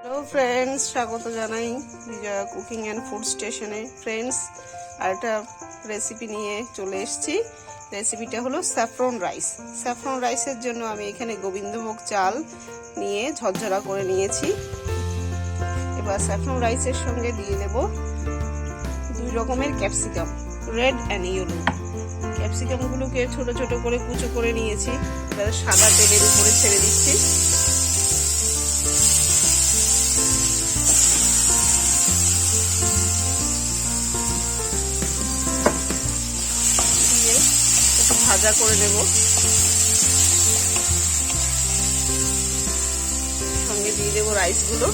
Hello friends, স্বাগত জানাই Bijoya cooking and food স্টেশনে। ফ্রেন্ডস, আরেকটা রেসিপি নিয়ে চলে এসেছি। রেসিপিটা হলো স্যাফরন রাইস। স্যাফরন রাইসের জন্য আমি এখানে গোবিন্দভোগ চাল নিয়ে ঝরঝরা করে নিয়েছি। এবার স্যাফরন রাইসের সঙ্গে দিয়ে দেব 2 রকমের ক্যাপসিকাম, রেড অ্যান্ড ইয়েলো। ক্যাপসিকামগুলোকে ছোট ছোট করে কুচো করে নিয়েছি। এবার সাদা তেলের উপরে ছেড়ে দিচ্ছি। ভাজা করে নেব। সঙ্গে দিয়ে দেবো রাইসগুলো।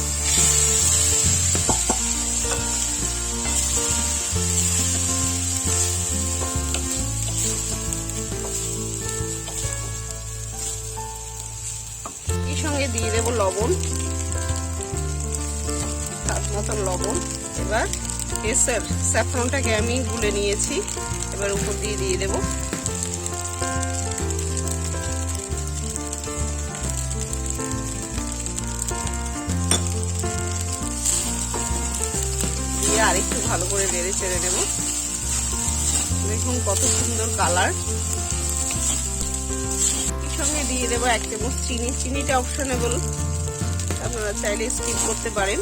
এই সঙ্গে দিয়ে দেবো লবণ, স্বাদ মতন লবণ। এবার কেসার স্যাফরনটাকে আমি গুলে নিয়েছি, এবার উপর দিয়ে দেবো। আর একটু ভালো করে নেড়ে চেড়ে নেব। দেখুন কত সুন্দর কালার। এর সঙ্গে দিয়ে দেবো 1 চামচ চিনি। চিনিটা অপশনেবল, আপনারা চাইলে স্কিপ করতে পারেন।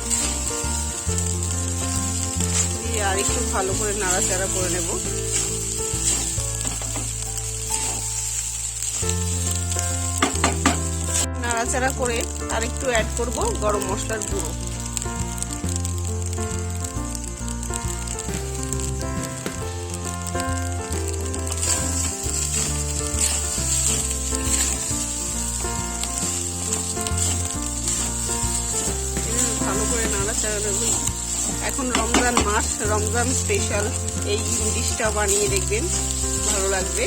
দিয়ে আর একটু ভালো করে নাড়াচাড়া করে নেব। নাড়াচাড়া করে আর একটু অ্যাড করব গরম মশলার গুঁড়ো। ভালো করে নাড়াচাড়া নেব। এখন রমজান মাস, রমজান স্পেশাল এই ডিশটা বানিয়ে দেখবেন, ভালো লাগবে।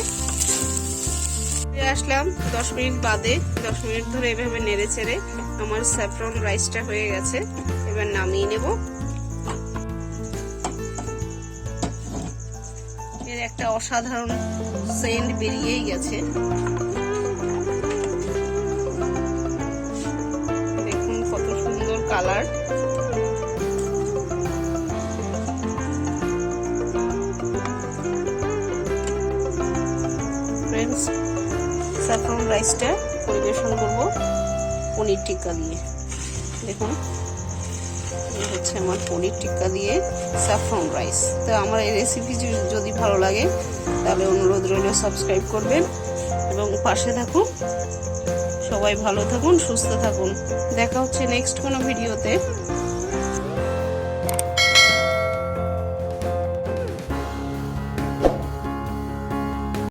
আসলাম 10 মিনিট বাদে। 10 মিনিট ধরে এভাবে নেড়ে চেড়ে আমার স্যাফরন রাইসটা হয়ে গেছে। এবার নামিয়ে নেব। এর একটা অসাধারণ সেন্ট বেরিয়েই গেছে। দেখুন কত সুন্দর কালার। ফ্রেন্ডস, স্যাফরন রাইসটা পরিবেশন করব পনির টিক্কা দিয়ে। দেখুন, এই হচ্ছে আমার পনির টিক্কা দিয়ে স্যাফরন রাইস। তো আমার এই রেসিপি যদি ভালো লাগে তাহলে অনুরোধ রইল সাবস্ক্রাইব করবেন এবং পাশে থাকুন। সবাই ভালো থাকুন, সুস্থ থাকুন। দেখা হচ্ছে নেক্সট কোনো ভিডিওতে।